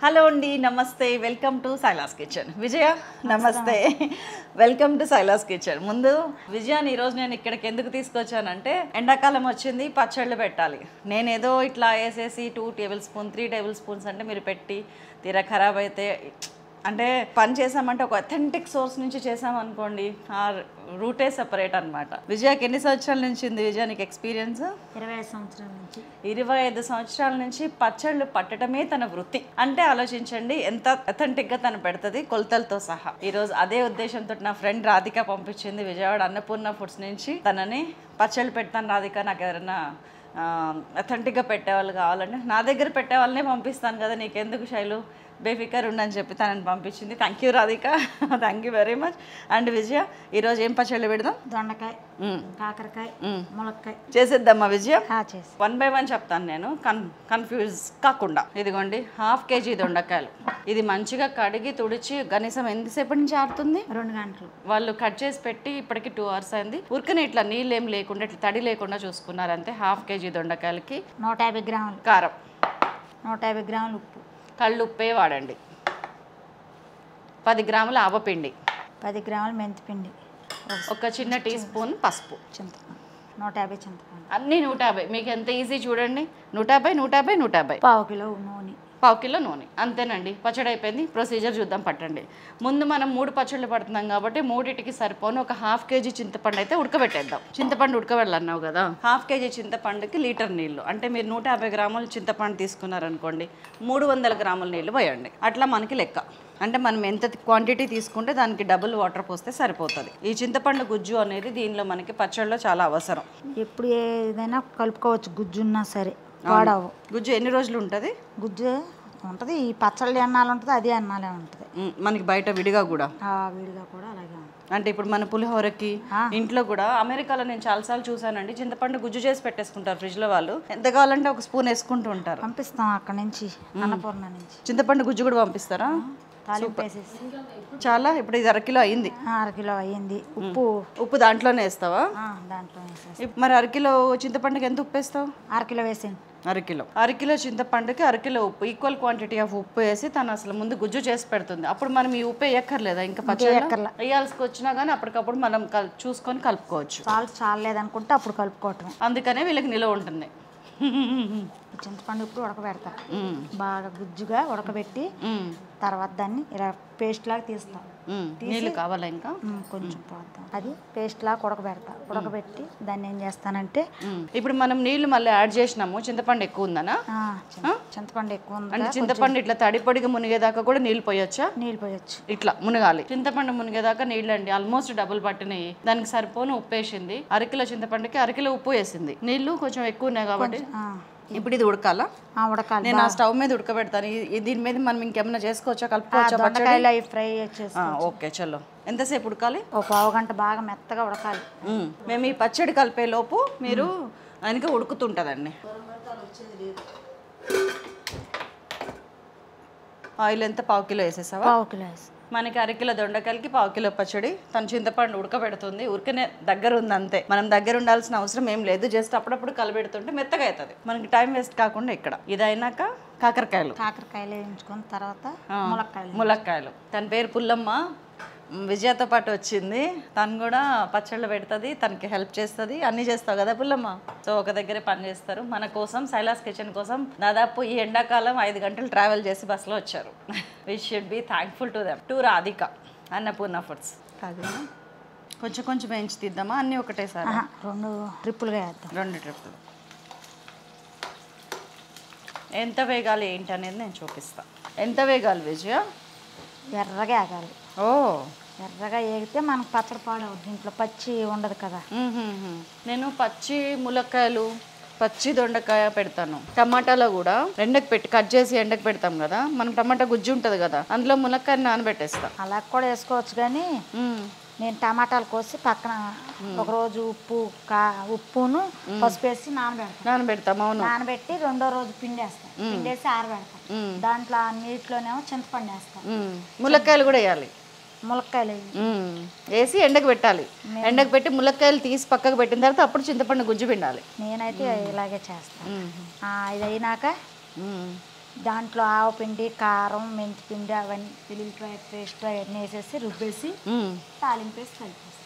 Hello అండి, నమస్తే. Welcome to సైలాస్ కిచెన్. విజయ నమస్తే, వెల్కమ్ టు సైలాస్ కిచెన్. ముందు విజయాన్ని ఈరోజు నేను ఇక్కడికి ఎందుకు తీసుకొచ్చానంటే, ఎండాకాలం వచ్చింది, పచ్చళ్ళు పెట్టాలి. నేనేదో ఇట్లా వేసేసి 2 టేబుల్ స్పూన్ 3 టేబుల్ స్పూన్స్ అంటే మీరు పెట్టి తీరా ఖరాబ్ అయితే అంటే పని చేసామంటే ఒక అథెంటిక్ సోర్స్ నుంచి చేసామనుకోండి, ఆ రూటే సెపరేట్ అనమాట. విజయకి ఎన్ని సంవత్సరాల నుంచి ఉంది విజయ నీకు ఎక్స్పీరియన్స్? 25 సంవత్సరాల నుంచి. 25 సంవత్సరాల నుంచి పచ్చళ్ళు పట్టడమే తన వృత్తి. అంటే ఆలోచించండి ఎంత అథెంటిక్గా తను పెడుతుంది, కొలతలతో సహా. ఈరోజు అదే ఉద్దేశంతో నా ఫ్రెండ్ రాధిక పంపించింది విజయవాడ అన్నపూర్ణ ఫుడ్స్ నుంచి. తనని పచ్చళ్ళు పెడతాను రాధిక, నాకు ఎవరైనా అథెంటిక్గా పెట్టేవాళ్ళు కావాలంటే నా దగ్గర పెట్టే వాళ్ళనే పంపిస్తాను కదా, నీకెందుకు శైలు, బేఫికర్ ఉండని చెప్పి తనని పంపించింది. Thank you Radhika, thank you very much. And Vijaya, ఈరోజు ఏం పచ్చళ్ళు పెడదాం? దొండకాయ, కాకరకాయ, ములక్కాయ చేసేద్దామా విజయ? 1 by 1 చెప్తాను నేను, కన్ఫ్యూజ్ కాకుండా. ఇదిగోండి 1/2 kg దొండకాయలు. ఇది మంచిగా కడిగి తుడిచి కనీసం ఎంతసేపటి నుంచి ఆడుతుంది? 2 గంటలు. వాళ్ళు కట్ చేసి పెట్టి ఇప్పటికి 2 hours అయింది. ఉరికనే ఇట్లా నీళ్ళు ఏం లేకుండా ఇట్లా తడి లేకుండా చూసుకున్నారు అంతే. 1/2 kg దొండకాయలకి 150 గ్రాములు కారం, 150 గ్రాములు ఉప్పు, కళ్ళు ఉప్పే వాడండి, 10 గ్రాముల ఆవపిండి, 10 గ్రాములు మెంతిపిండి, ఒక చిన్న టీ స్పూన్ పసుపు, చింతపండు, 150 చింతపండు, అన్నీ 150. మీకు ఎంత ఈజీ చూడండి, 150 150 150. 1/2 కిలో నూనె, 1/2 కిలో నూనె. అంతేనండి, పచ్చడి అయిపోయింది. ప్రొసీజర్ చూద్దాం, పట్టండి. ముందు మనం 3 పచ్చళ్ళు పడుతున్నాం కాబట్టి 3టికి సరిపోను ఒక 1/2 kg చింతపండు అయితే ఉడకబెట్టేద్దాం. చింతపండు ఉడకబెట్టాలన్నావు కదా, 1/2 kg చింతపండుకి లీటర్ నీళ్ళు. అంటే మీరు 150 గ్రాములు చింతపండు తీసుకున్నారనుకోండి, 300 గ్రాముల నీళ్ళు పోయండి. అట్లా మనకి లెక్క. అంటే మనం ఎంత క్వాంటిటీ తీసుకుంటే దానికి డబుల్ వాటర్ పోస్తే సరిపోతుంది. ఈ చింతపండు గుజ్జు అనేది దీనిలో మనకి పచ్చళ్ళలో చాలా అవసరం. ఎప్పుడు ఏదైనా కలుపుకోవచ్చు, గుజ్జు ఉన్నా సరే వాడవు. గుజ్జు ఎన్ని రోజులు ఉంటుంది? గుజ్జు ఉంటుంది, ఈ పచ్చళ్ళు ఎన్నాళ్ళు ఉంటుంది, అదే అన్నాలే ఉంటుంది మనకి బయట విడిగా కూడా. విడిగా కూడా అలాగే ఉంటుంది. అంటే ఇప్పుడు మన పులిహోరకి ఇంట్లో కూడా, అమెరికాలో నేను చాలాసార్లు చూసానండి, చింతపండు గుజ్జు చేసి పెట్టేసుకుంటారు ఫ్రిడ్జ్లో. వాళ్ళు ఎంత కావాలంటే ఒక స్పూన్ వేసుకుంటూ ఉంటారు. పంపిస్తాం అక్కడ నుంచి, అన్నపూర్ణ నుంచి. చింతపండు గుజ్జు కూడా పంపిస్తారా? తాలింపు వేసేసి చాలా. ఇప్పుడు ఇది 1/2 కిలో అయింది. 1/2 కిలో అయ్యింది. ఉప్పు దాంట్లోనే వేస్తావా? దాంట్లో వేసేసి. మరి 1/2 కిలో చింతపండుకి ఎంత ఉప్పు వేస్తావు? 1/2 కిలో వేసేయండి. 1/2 కిలో చింతపండుకి 1/2 కిలో ఉప్పు, ఈక్వల్ క్వాంటిటీ ఆఫ్ ఉప్పు వేసి తను అసలు ముందు గుజ్జు చేసి పెడుతుంది. అప్పుడు మనం ఈ ఉప్పు వేయక్కర్లేదా? ఇంకా పచ్చడి వేయాల్సి వచ్చినా కానీ అప్పటికప్పుడు మనం చూసుకొని కలుపుకోవచ్చు. చాలేదనుకుంటే అప్పుడు కలుపుకోవటం. అందుకనే వీళ్ళకి నిలువ ఉంటుంది. చింతపండు ఇప్పుడు ఉడకబెడతారు, బాగా గుజ్జుగా ఉడకబెట్టి తర్వాత దాన్ని ఇలా పేస్ట్ లాగా తీస్తాం. నీళ్ళు కావాలా ఇంకా కొంచెం పోద్దాం. అది పేస్ట్ లాగా ఉడకబెట్టి దాన్ని ఏం చేస్తానంటే, ఇప్పుడు మనం నీళ్లు మళ్ళీ యాడ్ చేసినాము. చింతపండు ఎక్కువ ఉందనా? చింతపండు ఎక్కువ ఉంది అంటే చింతపండు ఇట్లా తడిపొడిగా మునిగేదాకా కూడా నీళ్ళు పోయొచ్చా? నీళ్ళు పోయొచ్చు, ఇట్లా మునగాలి. చింతపండు మునిగేదాకా నీళ్ళు అండి ఆల్మోస్ట్ డబుల్ పట్టినాయి. దానికి సరిపోను ఉప్పు వేసింది. 1/2 కిలో చింతపండుకి 1/2 కిలో ఉప్పు వేసింది. నీళ్లు కొంచెం ఎక్కువ ఉన్నాయి కాబట్టి ఇప్పుడు ఇది ఉడకాలా? ఉడకాలి. నేను ఆ స్టవ్ మీద ఉడకబెడతాను. దీని మీద మనం ఇంకేమైనా చేసుకోవచ్చా, కలుపుకోవచ్చా? ఫ్రై ఓకే, చలో. ఎంతసేపు ఉడకాలి? ఒక 1/2 గంట బాగా మెత్తగా ఉడకాలి. మేము ఈ పచ్చడి కలిపే లోపు మీరు ఆయనకి ఉడుకుతుంటుందండి. ఆయిల్ ఎంత? 1/2 కిలో వేసేసావా? 1/2 కిలో వేసి మనకి 1/2 కిలో దొండకాయలకి 1/2 కిలో పచ్చడి. తను చింతపండు ఉడకబెడుతుంది, ఉరికనే దగ్గర ఉంది అంతే. మనం దగ్గర ఉండాల్సిన అవసరం ఏం లేదు, జస్ట్ అప్పుడప్పుడు కలబెడుతుంటే మెత్తగా అవుతుంది. మనకి టైం వేస్ట్ కాకుండా ఇక్కడ. ఇది అయినాక కాకరకాయలు వేయించుకున్న తర్వాత ములక్కాయలు. తన పేరు పుల్లమ్మ, విజయతో పాటు వచ్చింది. తను కూడా పచ్చళ్ళు పెడుతుంది, తనకి హెల్ప్ చేస్తుంది, అన్నీ చేస్తావు కదా పుల్లమ్మ. సో ఒక దగ్గరే పని చేస్తారు మన కోసం, సైలాస్ కిచెన్ కోసం. దాదాపు ఈ ఎండాకాలం 5 గంటలు ట్రావెల్ చేసి బస్సులో వచ్చారు. We should be thankful to them. To Radhika, Annapurna foods. కాదు, కొంచెం కొంచెం వేయించి తీద్దామా? అన్నీ ఒకటేసారి 2 ట్రిప్పులుగా వేద్దాం. 2 ట్రిప్పులు. ఎంత వేగాలి ఏంటి అనేది నేను చూపిస్తాను. ఎంత వేగాలి విజయ? ఎర్రగా వేగాలి. ఎర్రగా వేగితే మనకు పచ్చడి పాడవుద్ది, దీంట్లో పచ్చి ఉండదు కదా. నేను పచ్చి ములక్కాయలు, పచ్చి దొండకాయ పెడతాను. టమాటాలో కూడా ఎండకు పెట్టి కట్ చేసి ఎండకు పెడతాం కదా, మనకు టమాటా గుజ్జు ఉంటుంది కదా, అందులో ములక్కాయని నానబెట్టేస్తా. అలా కూడా వేసుకోవచ్చు, కానీ నేను టమాటాలు కోసి పక్కన ఒకరోజు ఉప్పును పసుపు వేసి నానబెడతాం. అవును, నానబెట్టి 2వ రోజు పిండేసి ఆరబెడతాం. దాంట్లో నీటిలోనేమో చింతపండు వేస్తాం. ములక్కాయలు కూడా వేయాలి. ములక్కాయలు వేసి ఎండకు పెట్టాలి. ఎండకు పెట్టి ములక్కాయలు తీసి పక్కకు పెట్టిన తర్వాత అప్పుడు చింతపండు గుజ్జు పిండాలి. నేనైతే ఇలాగే చేస్తాను. ఇది అయినాక దాంట్లో ఆవపిండి కారం మెంతిపిండి అవన్నీ వెల్లుల్లిపాయ పేస్ట్ అవన్నీ వేసేసి రుబ్బేసి తాలింపు వేసి కలిపేసి.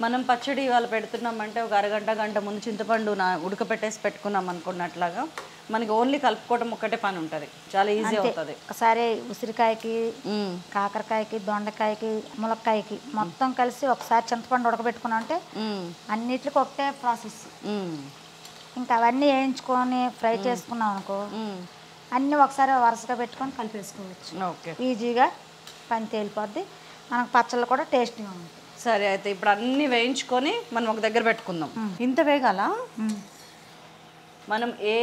మనం పచ్చడి ఇవాళ పెడుతున్నామంటే ఒక అరగంట గంట ముందు చింతపండు ఉడకపెట్టేసి పెట్టుకున్నాం అనుకున్నట్లాగా మనకి ఓన్లీ కలుపుకోవడం ఒక్కటే పని ఉంటుంది, చాలా ఈజీ అవుతుంది. ఒకసారి ఉసిరికాయకి కాకరకాయకి దొండకాయకి ములక్కాయకి మొత్తం కలిసి ఒకసారి చింతపండు ఉడకబెట్టుకున్నాం అంటే అన్నిటికి ఒకటే ప్రాసెస్. ఇంకా అవన్నీ వేయించుకొని ఫ్రై చేసుకున్నాం అనుకో అన్నీ ఒకసారి వరుసగా పెట్టుకొని కలిపేసుకోవచ్చు. ఓకే, ఈజీగా పని తేలిపోద్ది, మనకు పచ్చళ్ళు కూడా టేస్టీగా ఉంటుంది. సరే అయితే ఇప్పుడు అన్నీ వేయించుకొని మనం ఒక దగ్గర పెట్టుకుందాం. ఇంత వేగాల మనం ఏ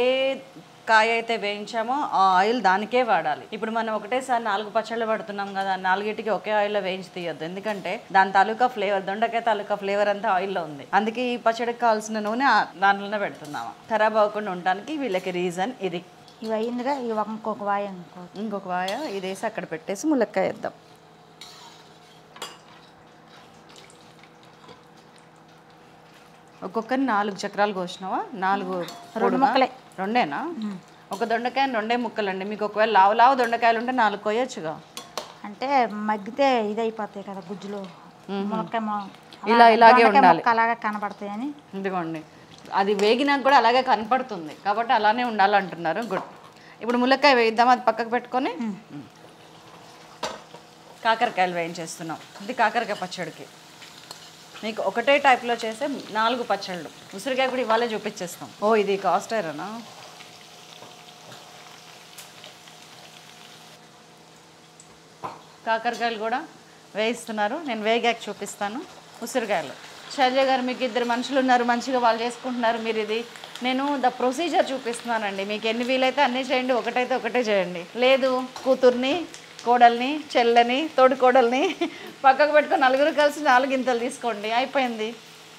కాయ అయితే వేయించామో ఆ ఆయిల్ దానికే వాడాలి. ఇప్పుడు మనం ఒకటేసారి 4 పచ్చళ్ళు పడుతున్నాం కదా, 4టికి ఒకే ఆయిల్లో వేయించి తీయొద్దు, ఎందుకంటే దాని తాలూకా ఫ్లేవర్, దొండకాయ తాలూకా ఫ్లేవర్ అంతా ఆయిల్లో ఉంది. అందుకే ఈ పచ్చడికి కావాల్సిన నూనె దానిలోనే పెడుతున్నాము, ఖరాబ్ అవ్వకుండా ఉండడానికి వీళ్ళకి రీజన్ ఇది. ఇవి అయిందిగా ఇవి ఇంకొక వాయ ఇది వేసి అక్కడ పెట్టేసి ములక్కాయ వేద్దాం. ఒక్కొక్కరిని 4 చక్రాలు కోసినావా? 4 ముక్కలే, రెండేనా? ఒక దొండకాయ 2 ముక్కలండి. మీకు ఒకవేళ లావు దొండకాయలు ఉంటే 4 కోయొచ్చుగా. అంటే మగ్గితే ఇది అయిపోతాయి కదా గుజ్జులో, ములక్కాయ ఇలాగే ఉండాలి, అలాగే కనపడతాయని. ఇదిగోండి అది వేగినాక కూడా అలాగే కనపడుతుంది కాబట్టి అలానే ఉండాలంటున్నారు. గుడ్. ఇప్పుడు ములక్కాయ వేయిద్దాం, అది పక్కకు పెట్టుకొని కాకరకాయలు వేయించేస్తున్నాం. ఇది కాకరకాయ పచ్చడికి మీకు ఒకటే టైప్లో చేసే 4 పచ్చళ్ళు. ఉసిరికాయ కూడా ఇవాళే చూపించేస్తాం. ఓ ఇది కాస్టేరేనా? కాకరకాయలు కూడా వేయిస్తున్నారు, నేను వేగాక చూపిస్తాను. ఉసిరికాయలు శైలజ గారు మీకు 2 మనుషులు ఉన్నారు, మంచిగా వాళ్ళు చేసుకుంటున్నారు. మీరు ఇది నేను ప్రొసీజర్ చూపిస్తున్నానండి, మీకు ఎన్ని వీలైతే అన్నీ చేయండి, ఒకటైతే ఒకటే చేయండి. లేదు కూతుర్ని కోడల్ని చెల్లని తోడు కోడల్ని పక్కకు పెట్టుకొని 4 కలిసి 4 గింతలు తీసుకోండి, అయిపోయింది.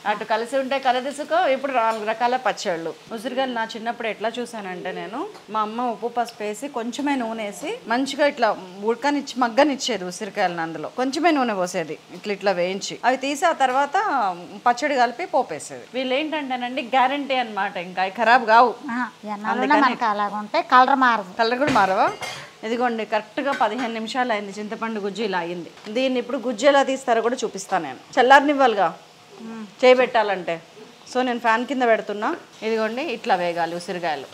అటు కలిసి ఉంటే కలదిసుకో. ఇప్పుడు 4 రకాల పచ్చళ్ళు. ఉసిరికాయలు నా చిన్నప్పుడు ఎట్లా చూసానంటే, నేను మా అమ్మ ఉప్పు పసుపు వేసి కొంచెమే నూనె వేసి మంచిగా ఇట్లా మగ్గనిచ్చేది ఉసిరికాయలను, అందులో కొంచెమే నూనె పోసేది, ఇట్లా వేయించి అవి తీసి ఆ తర్వాత పచ్చడి కలిపి పోపేసేది. వీళ్ళు ఏంటంటేనండి గ్యారంటీ అనమాట, ఇంకా అవి ఖరాబ్ కావు. అలాగుంటే కలర్ కూడా మారవా? ఇదిగోండి కరెక్ట్గా 15 నిమిషాలు అయింది, చింతపండు గుజ్జు ఇలా అయింది. దీన్ని ఇప్పుడు గుజ్జు ఎలా తీస్తారో కూడా చూపిస్తాను నేను. చల్లారనివ్వాలిగా చేయబెట్టాలంటే. సో నేను ఫ్యాన్ కింద పెడుతున్నా. ఇదిగోండి ఇట్లా వేగాలి ఉసిరికాయలు.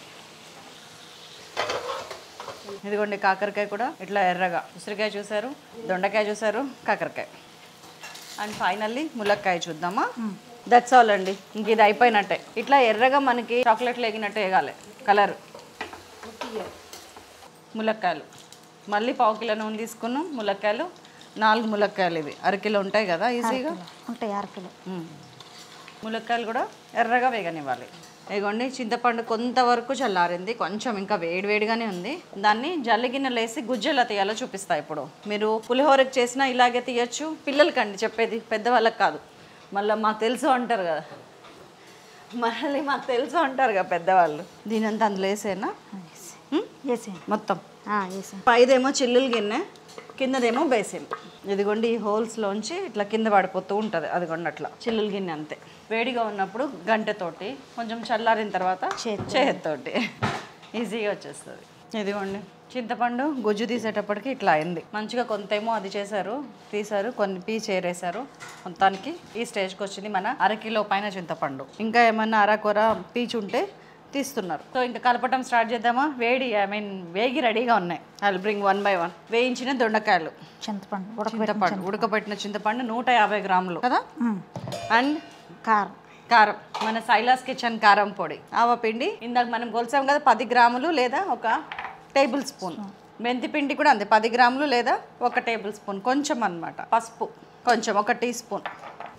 ఇదిగోండి కాకరకాయ కూడా ఇట్లా ఎర్రగా, ఉసిరికాయ చూసారు, దొండకాయ చూసారు, కాకరకాయ, అండ్ ఫైనల్లీ ములక్కాయ చూద్దామా. దట్స్ ఆల్ అండి, ఇంక ఇది అయిపోయినట్టే. ఇట్లా ఎర్రగా మనకి చాక్లెట్లు వేగినట్టు వేగాలి కలర్. ములక్కాయలు మళ్ళీ 1/4 కిలో నూనె తీసుకున్నాం. ములక్కాయలు 4 ములక్కాయలు, ఇవి అరకిలో ఉంటాయి కదా, ఈజీగా ఉంటాయి అరకిలో. ములక్కాయలు కూడా ఎర్రగా వేగనివ్వాలి. ఇదిగోండి చింతపండు కొంతవరకు చల్లారింది, కొంచెం ఇంకా వేడివేడిగానే ఉంది. దాన్ని జల్లి గిన్నెలు వేసి గుజ్జు ఎలా తీయాలో చూపిస్తా. ఇప్పుడు మీరు పులిహోరకి చేసినా ఇలాగే తీయచ్చు. పిల్లలకండి చెప్పేది, పెద్దవాళ్ళకి కాదు. మళ్ళీ మాకు తెలుసు అంటారు కదా, పెద్దవాళ్ళు. దీని అంతా అందులో వేసేనా మొత్తం? పైదేమో చిల్లులు గిన్నె, కిందదేమో బేసిన్. ఇదిగోండి ఈ హోల్స్లోంచి ఇట్లా కింద పడిపోతూ ఉంటుంది. అదిగోండి అట్లా చిల్లులు గిన్నె అంతే. వేడిగా ఉన్నప్పుడు గంటెతోటి, కొంచెం చల్లారిన తర్వాత చేతితోటి ఈజీగా వచ్చేస్తుంది. ఇదిగోండి చింతపండు గుజ్జు తీసేటప్పటికి ఇట్లా అయింది. మంచిగా కొంతేమో అది తీసారు, కొన్ని పీచు ఏరేసారు. మొత్తానికి ఈ స్టేజ్కి వచ్చింది మన 1 కిలో పైన చింతపండు. ఇంకా ఏమన్నా అరకొర పీచు ఉంటే తీస్తున్నారు. సో ఇంకా కలపటం స్టార్ట్ చేద్దామా? వేగి రెడీగా ఉన్నాయి. I will bring 1 by 1. వేయించిన దొండకాయలు, చింతపండు ఉడకబెట్టిన చింతపండు 150 గ్రాములు కదా, అండ్ కారం, మన సైలాస్ కిచెన్ కారం పొడి, ఆవపిండి ఇందాక మనం కొలిసాం కదా 10 గ్రాములు లేదా 1 టేబుల్ స్పూన్. మెంతి పిండి కూడా అంతే 10 గ్రాములు లేదా 1 టేబుల్ స్పూన్, కొంచెం అన్నమాట. పసుపు కొంచెం 1 టీ స్పూన్.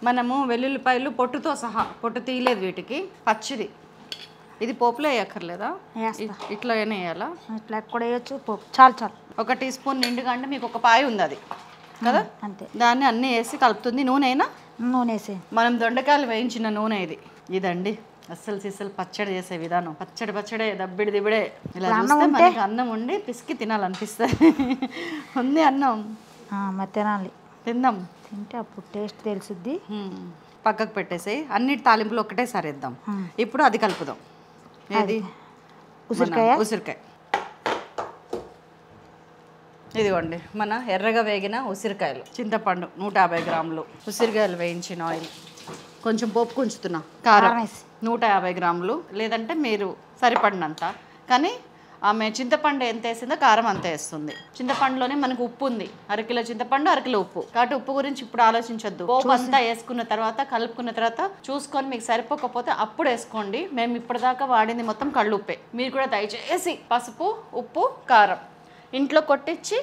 మనము వెల్లుల్లిపాయలు పొట్టుతో సహా, పొట్టు తీయలేదు వీటికి, పచ్చిది. ఇది పోపులో వేయక్కర్లేదా? ఇట్లా వేయాలా? ఇట్లా కూడా వేయచ్చు, చాలు 1 టీ స్పూన్ నిండుగా, అంటే మీకు ఒక పాయ ఉంది అది కదా, అంతే. దాన్ని అన్నీ వేసి కలుపుతుంది. నూనె వేసి మనం దొండకాయలు వేయించిన నూనె ఇదండి అస్సలు సిస్సలు పచ్చడి చేసే విధానం. పచ్చడే దబ్బిడి దిబిడే. ఇలా చూస్తే మనకి అన్నం ఉండి పిసికి తినాలనిపిస్తుంది. ఉంది అన్నం, తినాలి, తిందాం. తింటే అప్పుడు టేస్ట్ తెలుసుద్ది. పక్కకు పెట్టేసి అన్నిటి తాలింపులు ఒకటేసారి వేద్దాం. ఇప్పుడు అది కలుపుదాం. ఏది? ఉసిరికాయ. ఇదిగోండి మన ఎర్రగా వేగిన ఉసిరికాయలు, చింతపండు 150 గ్రాములు, ఉసిరికాయలు వేయించిన ఆయిల్, కొంచెం పోపు కుంచుతున్నా, కారం 150 గ్రాములు, లేదంటే మీరు సరిపడినంత. కానీ ఆమె చింతపండు ఎంత వేసిందో కారం అంత వేస్తుంది. చింతపండులోనే మనకు ఉప్పు ఉంది, అరకిలో చింతపండు అరకిలో ఉప్పు, కాబట్టి ఉప్పు గురించి ఇప్పుడు ఆలోచించొద్దు. పోపు అంతా వేసుకున్న తర్వాత కలుపుకున్న తర్వాత చూసుకొని మీకు సరిపోకపోతే అప్పుడు వేసుకోండి. మేము ఇప్పటిదాకా వాడింది మొత్తం కళ్ళుప్పే. మీరు కూడా దయచేసి పసుపు, ఉప్పు, కారం ఇంట్లో కొట్టించి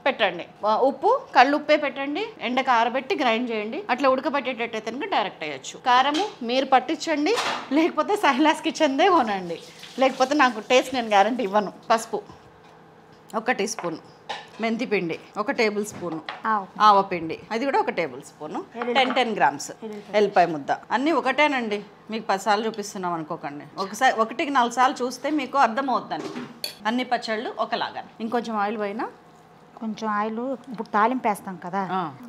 పెట్టండి. ఉప్పు కళ్ళుప్పే పెట్టండి, ఎండకు ఆరబెట్టి గ్రైండ్ చేయండి. అట్లా ఉడకబెట్టేటట్టయితే కనుక డైరెక్ట్ వేయచ్చు. కారము మీరు పట్టించండి, లేకపోతే సైలాస్ కిచెన్దే కొనండి, లేకపోతే నాకు టేస్ట్ నేను గ్యారంటీ ఇవ్వను. పసుపు 1 టీ స్పూన్, మెంతిపిండి 1 టేబుల్ స్పూను, ఆవపిండి అది కూడా 1 టేబుల్ స్పూను, 10 గ్రామ్స్ ఎల్లిపాయ ముద్ద. అన్నీ ఒకటేనండి, మీకు 10 సార్లు చూపిస్తున్నాం అనుకోకండి. ఒకసారి 1కి 4 సార్లు చూస్తే మీకు అర్థమవుతుందండి. అన్ని పచ్చళ్ళు ఒకలాగా. ఇంకొంచెం ఆయిల్ పైన కొంచెం ఆయిల్ ఇప్పుడు తాలింపు వేస్తాం కదా,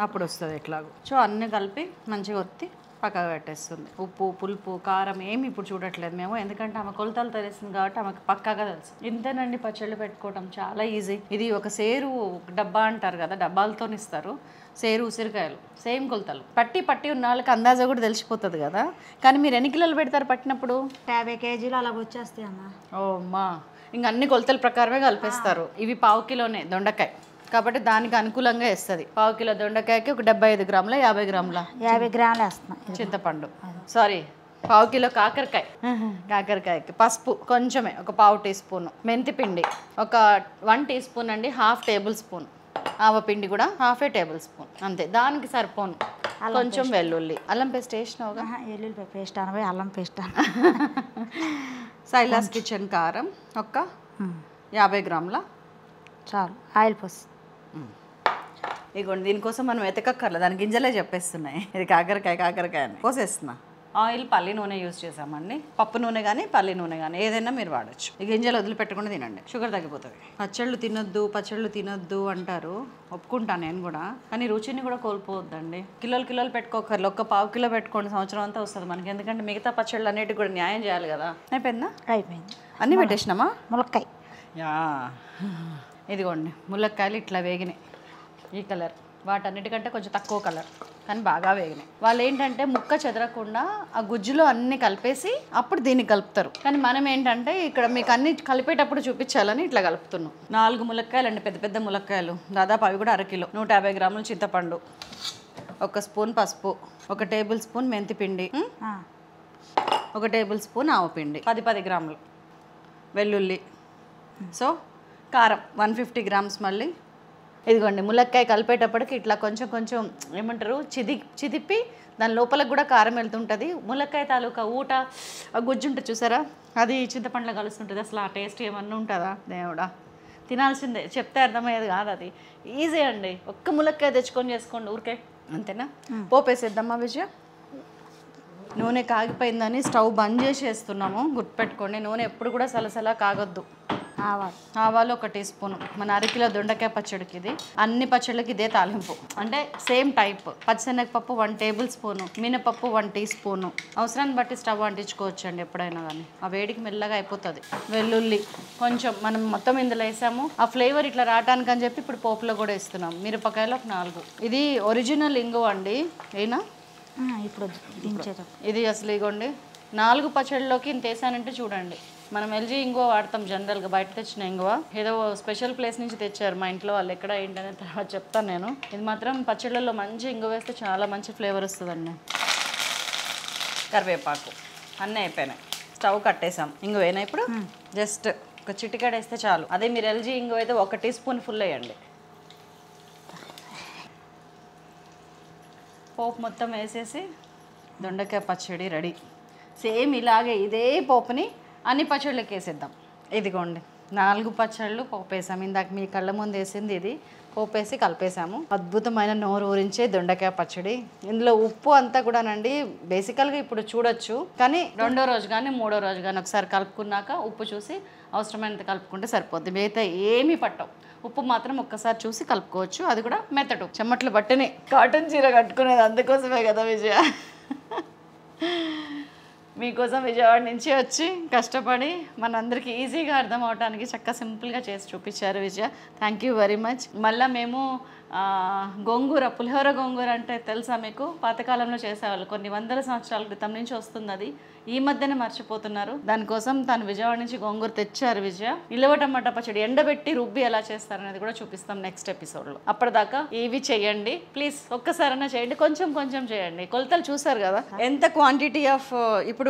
అప్పుడు వస్తుంది ఎట్లాగో. సో అన్నీ కలిపి మంచిగా ఒత్తి పక్కగా పెట్టేస్తుంది. ఉప్పు, పులుపు, కారం ఏమి ఇప్పుడు చూడట్లేదు మేము, ఎందుకంటే ఆమె కొలతలు తెలిసింది కాబట్టి ఆమెకు పక్కాగా తెలుసు. ఇంతేనండి పచ్చళ్ళు పెట్టుకోవటం చాలా ఈజీ. ఇది ఒక సేరు డబ్బా అంటారు కదా, డబ్బాలతో ఇస్తారు. సేరు ఉసిరికాయలు సేమ్ కొలతలు, పట్టి ఉన్న వాళ్ళకి అందాజా కూడా తెలిసిపోతుంది కదా. కానీ మీరు ఎన్ని కిలోలు పెడతారు పట్టినప్పుడు? 50 కేజీలు అలా వచ్చేస్తాయి అమ్మ. ఓ అమ్మా, ఇంక అన్ని కొలతల ప్రకారమే కలిపేస్తారు. ఇవి 1/2 కిలోనే దొండకాయ కాబట్టి దానికి అనుకూలంగా వేస్తుంది. 1/2 కిలో దొండకాయకి ఒక 75 గ్రాముల 50 గ్రాముల 50 గ్రాములు వేస్తున్నాం చింతపండు. సారీ, 1/2 కిలో కాకరకాయకి పసుపు కొంచెమే, ఒక 1/2 టీ స్పూన్, మెంతిపిండి ఒక 1 టీ స్పూన్ అండి, 1/2 టేబుల్ స్పూన్, ఆవపిండి కూడా 1/2 టేబుల్ స్పూన్ అంతే. దానికి సరిపోను కొంచెం వెల్లుల్లి, అల్లం పేస్ట్ వేసినావుగా. వెల్లుల్లి పేస్ట్ అనవే, అల్లం పేస్ట్ సైలాస్ కిచెన్ కారం ఒక 50 గ్రాముల చాలు. ఆయిల్ పోసి ఇగోండి, దీనికోసం మనం వెతకక్కర్లేదు, దాని గింజలే చెప్పేస్తున్నాయి. ఇది కాకరకాయ అని కోసేస్తున్నా. ఆయిల్ పల్లి నూనె యూజ్ చేసామండి. పప్పు నూనె కానీ పల్లి నూనె కానీ ఏదైనా మీరు వాడచ్చు. ఈ గింజలు వదిలిపెట్టకుండా తినండి, షుగర్ తగ్గిపోతుంది. పచ్చళ్ళు తినొద్దు అంటారు, ఒప్పుకుంటాను నేను కూడా. కానీ రుచిని కూడా కోల్పోవద్దండి. కిలోలు పెట్టుకోకర్లేదు, 1/2 కిలో పెట్టుకోండి, సంవత్సరం అంతా వస్తుంది మనకి. ఎందుకంటే మిగతా పచ్చళ్ళు అన్నిటికి కూడా న్యాయం చేయాలి కదా. అయిపోయిందా? అయిపోయింది. అన్నీ పెట్టేసినామా? ములక్కాయ యా, ఇదిగోండి ములక్కాయలు ఇట్లా వేగినాయి. ఈ కలర్ వాటన్నిటికంటే కొంచెం తక్కువ కలర్, కానీ బాగా వేగినాయి. వాళ్ళు ఏంటంటే ముక్క చెదరకుండా ఆ గుజ్జులో అన్నీ కలిపేసి అప్పుడు దీన్ని కలుపుతారు. కానీ మనం ఏంటంటే ఇక్కడ మీకు అన్ని కలిపేటప్పుడు చూపించాలని ఇట్లా కలుపుతున్నాం. 4 ములక్కాయలు అండి, పెద్ద ములక్కాయలు, దాదాపు అవి కూడా అరకిలో. 150 గ్రాములు చింతపండు, 1 స్పూన్ పసుపు, 1 టేబుల్ స్పూన్ మెంతిపిండి, 1 టేబుల్ స్పూన్ ఆవపిండి, 10 గ్రాములు వెల్లుల్లి. సో కారం 150 గ్రామ్స్. మళ్ళీ ఇదిగోండి ములక్కాయ కలిపేటప్పటికి ఇట్లా కొంచెం ఏమంటారు చిదిపి దాని లోపలకు కూడా కారం వెళ్తుంటుంది. ములక్కాయ తాలూకా ఊట గుజ్జు ఉంటుంది చూసారా, అది చింతపండులో కలుస్తుంటుంది. అసలు ఆ టేస్ట్ ఏమన్నా ఉంటుందా దేవుడా, తినాల్సిందే, చెప్తే అర్థమయ్యేది కాదు. అది ఈజీ అండి, 1 ములక్కాయ తెచ్చుకొని చేసుకోండి ఊరికే, అంతేనా? పోపేసేద్దామా విజయ? నూనె కాగిపోయిందని స్టవ్ బంద్ చేసి వేస్తున్నాము, గుర్తుపెట్టుకోండి. నూనె ఎప్పుడు కూడా సలసలా కాగొద్దు. ఆవాలు 1 టీ స్పూను. మన అరకిలో దొండకాయ పచ్చడికి ఇది, అన్ని పచ్చళ్ళకి ఇదే తాలింపు, అంటే సేమ్ టైప్. పచ్చిశనగపప్పు 1 టేబుల్ స్పూను, మినపప్పు 1 టీ స్పూను. అవసరాన్ని బట్టి స్టవ్ అంటించుకోవచ్చు అండి ఎప్పుడైనా కానీ, ఆ వేడికి మెల్లగా అయిపోతుంది. వెల్లుల్లి కొంచెం మనం మొత్తం ఇందులో వేసాము, ఆ ఫ్లేవర్ ఇట్లా రావడానికి అని చెప్పి ఇప్పుడు పోపులో కూడా వేస్తున్నాం. మిరపకాయలు 4. ఇది ఒరిజినల్ ఇంగువ అండి, అయినా ఇప్పుడు ఇది అసలు ఇగోండి 4 పచ్చళ్ళలోకి ఇంత వేసానంటే చూడండి. మనం ఎల్జీ ఇంగువ వాడతాం జనరల్గా, బయట తెచ్చిన ఇంగువ ఏదో స్పెషల్ ప్లేస్ నుంచి తెచ్చారు మా ఇంట్లో వాళ్ళు, ఎక్కడ ఏంటనే తర్వాత చెప్తాను నేను. ఇది మాత్రం పచ్చళ్ళల్లో మంచి ఇంగువ వేస్తే చాలా మంచి ఫ్లేవర్ వస్తుందండి. కరివేపాకు అన్నీ అయిపోయినాయి, స్టవ్ కట్టేసాం. ఇంగువేనా ఇప్పుడు? జస్ట్ ఒక చిటికెడ వేస్తే చాలు. అదే మీరు ఎల్జీ ఇంగువ అయితే 1 టీ స్పూన్ ఫుల్ వేయండి. పోపు మొత్తం వేసేసి దొండకాయ పచ్చడి రెడీ. సేమ్ ఇలాగే ఇదే పోపుని అన్ని పచ్చళ్ళకి వేసేద్దాం. ఇదిగోండి 4 పచ్చళ్ళు పోపు వేసాము. ఇందాక మీ కళ్ళ ముందు వేసింది ఇది, పోపు వేసి కలిపేసాము. అద్భుతమైన నోరు ఊరించే దొండకాయ పచ్చడి. ఇందులో ఉప్పు అంతా కూడానండి బేసికల్గా ఇప్పుడు చూడొచ్చు, కానీ 2వ రోజు కానీ 3వ రోజు కానీ ఒకసారి కలుపుకున్నాక ఉప్పు చూసి అవసరమైనంత కలుపుకుంటే సరిపోద్ది. మిగతా ఏమీ పట్టవు, ఉప్పు మాత్రం ఒక్కసారి చూసి కలుపుకోవచ్చు. అది కూడా మెత్తడు, చెమట్లు పట్టినే కాటన్ చీర కట్టుకునేది అందుకోసమే కదా విజయ. మీకోసం విజయవాడ నుంచి వచ్చి కష్టపడి మనందరికీ ఈజీగా అర్థం అవడానికి చక్కగా సింపుల్గా చేసి చూపించారు Vijaya. Thank you very much. మళ్ళీ మేము గోంగూర, పులిహోర గోంగూర అంటే తెలుసా మీకు? పాతకాలంలో చేసేవాళ్ళు, కొన్ని వందల సంవత్సరాల క్రితం నుంచి వస్తుంది అది. ఈ మధ్యన మర్చిపోతున్నారు. దానికోసం తను విజయవాడ నుంచి గోంగూర తెచ్చారు విజయ. నిలువ టమాటా పచ్చడి ఎండబెట్టి రుబ్బి ఎలా చేస్తారనేది కూడా చూపిస్తాం నెక్స్ట్ ఎపిసోడ్లో. అప్పటిదాకా ఇవి చేయండి ప్లీజ్, ఒక్కసారైనా చేయండి, కొంచెం కొంచెం చేయండి. కొలతలు చూసారు కదా ఎంత క్వాంటిటీ ఆఫ్. ఇప్పుడు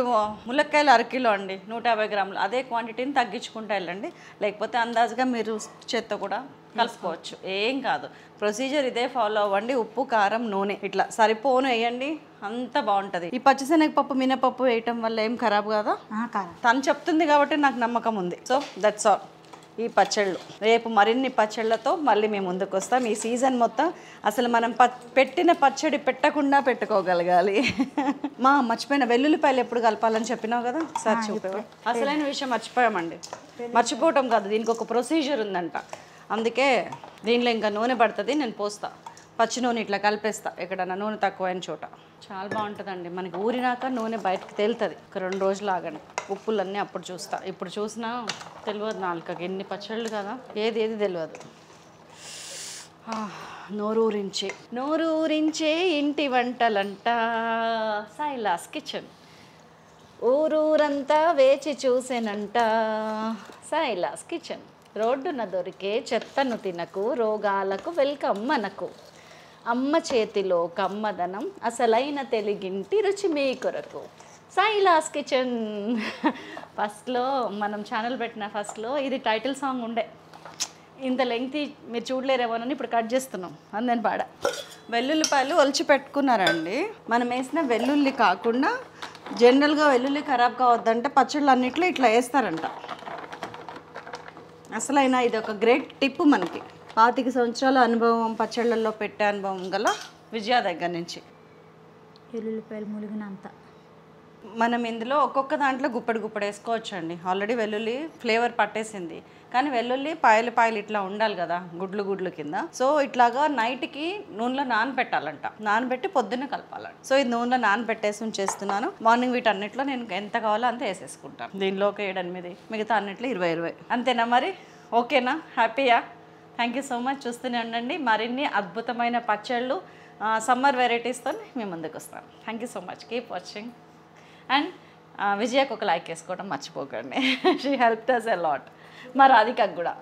ములక్కాయలు 1 కిలో అండి, 150 గ్రాములు. అదే క్వాంటిటీని తగ్గించుకుంటూ వెళ్ళండి, లేకపోతే అందాజుగా మీరు చేత్తో కూడా కలుపుకోవచ్చు, ఏం కాదు. ప్రొసీజర్ ఇదే ఫాలో అవ్వండి. ఉప్పు, కారం, నూనె ఇట్లా సరిపోను వేయండి, అంత బాగుంటుంది. ఈ పచ్చిశనగపప్పు, మినపప్పు వేయటం వల్ల ఏం ఖరాబ్ కాదా? తను చెప్తుంది కాబట్టి నాకు నమ్మకం ఉంది. So that's all. ఈ పచ్చళ్ళు రేపు మరిన్ని పచ్చళ్ళతో మళ్ళీ మేము ముందుకు వస్తాం. ఈ సీజన్ మొత్తం అసలు మనం పెట్టిన పచ్చడి పెట్టకుండా పెట్టుకోగలగాలి. మర్చిపోయిన వెల్లుల్లిపాయలు ఎప్పుడు కలపాలని చెప్పినావు కదా, సార్ చూపేవా? అసలైన విషయం మర్చిపోయామండి. మర్చిపోవటం కాదు, దీనికి ఒక ప్రొసీజర్ ఉందంట. అందుకే దీనిలో ఇంకా నూనె పడుతుంది, నేను పోస్తా. పచ్చి నూనె ఇట్లా కలిపేస్తా ఎక్కడన్నా నూనె తక్కువైన చోట. చాలా బాగుంటుందండి. మనకి ఊరినాక నూనె బయటకు తేలుతుంది. ఒక 2 రోజులు ఆగండి. ఉప్పులన్నీ అప్పుడు చూస్తా. ఇప్పుడు చూసినా తెలియదు నాలుకకి. ఎన్ని పచ్చళ్ళు కదా, ఏది తెలియదు. నోరూరించే ఇంటి వంటలంట, సైలాస్ కిచెన్. ఊరూరంతా వేచి చూసేనంట, సైలాస్ కిచెన్. రోడ్డున దొరికే చెత్తను తినకు, రోగాలకు వెల్కమ్ మనకు. అమ్మ చేతిలో కమ్మదనం, అసలైన తెలుగింటి రుచి మీ కొరకు, సైలాస్ కిచెన్. ఫస్ట్లో మనం ఛానల్ పెట్టిన ఫస్ట్లో ఇది టైటిల్ సాంగ్ ఉండే. ఇంత లెంగ్తీ మీరు చూడలేరేమోనని ఇప్పుడు కట్ చేస్తున్నాం, అని నేను పాడా. వెల్లుల్లిపాయలు ఒలిచి పెట్టుకున్నారండి. మనం వేసిన వెల్లుల్లి కాకుండా జనరల్గా వెల్లుల్లి ఖరాబ్ కావద్దంటే పచ్చళ్ళు అన్నిట్లో ఇట్లా వేస్తారంట. అసలైనా ఇది ఒక గ్రేట్ టిప్ మనకి. 25 సంవత్సరాల అనుభవం, పచ్చళ్ళల్లో పెట్టే అనుభవం గల విజయ దగ్గర నుంచి. వెల్లుల్లిపాయలు ములిగినంత మనం ఇందులో ఒక్కొక్క దాంట్లో గుప్పడి వేసుకోవచ్చు అండి. ఆల్రెడీ వెల్లుల్లి ఫ్లేవర్ పట్టేసింది, కానీ వెల్లుల్లి పాయలు ఇట్లా ఉండాలి కదా, గుడ్లు కింద. సో ఇట్లాగా నైట్కి నూనెలో నానబెట్టాలంట, నానబెట్టి పొద్దున్న కలపాలంట. సో ఇది నూనెలో నానబెట్టేసి ఉంచేస్తున్నాను. మార్నింగ్ వీటన్నిటిలో నేను ఎంత కావాలో అంత వేసేసుకుంటాను. దీనిలో ఒక 7-8, మిగతా అన్నిట్లో 20. అంతేనా మరి? ఓకేనా? హ్యాపీయా? Thank you so much. చూస్తూనే ఉండండి మరిన్ని అద్భుతమైన పచ్చళ్ళు, సమ్మర్ వెరైటీస్తో మేము ముందుకు వస్తాం. Thank you so much. Keep watching. And విజయకు ఒక లైక్ వేసుకోవడం మర్చిపోకండి. She helped us a lot. మా రాధికకు కూడా.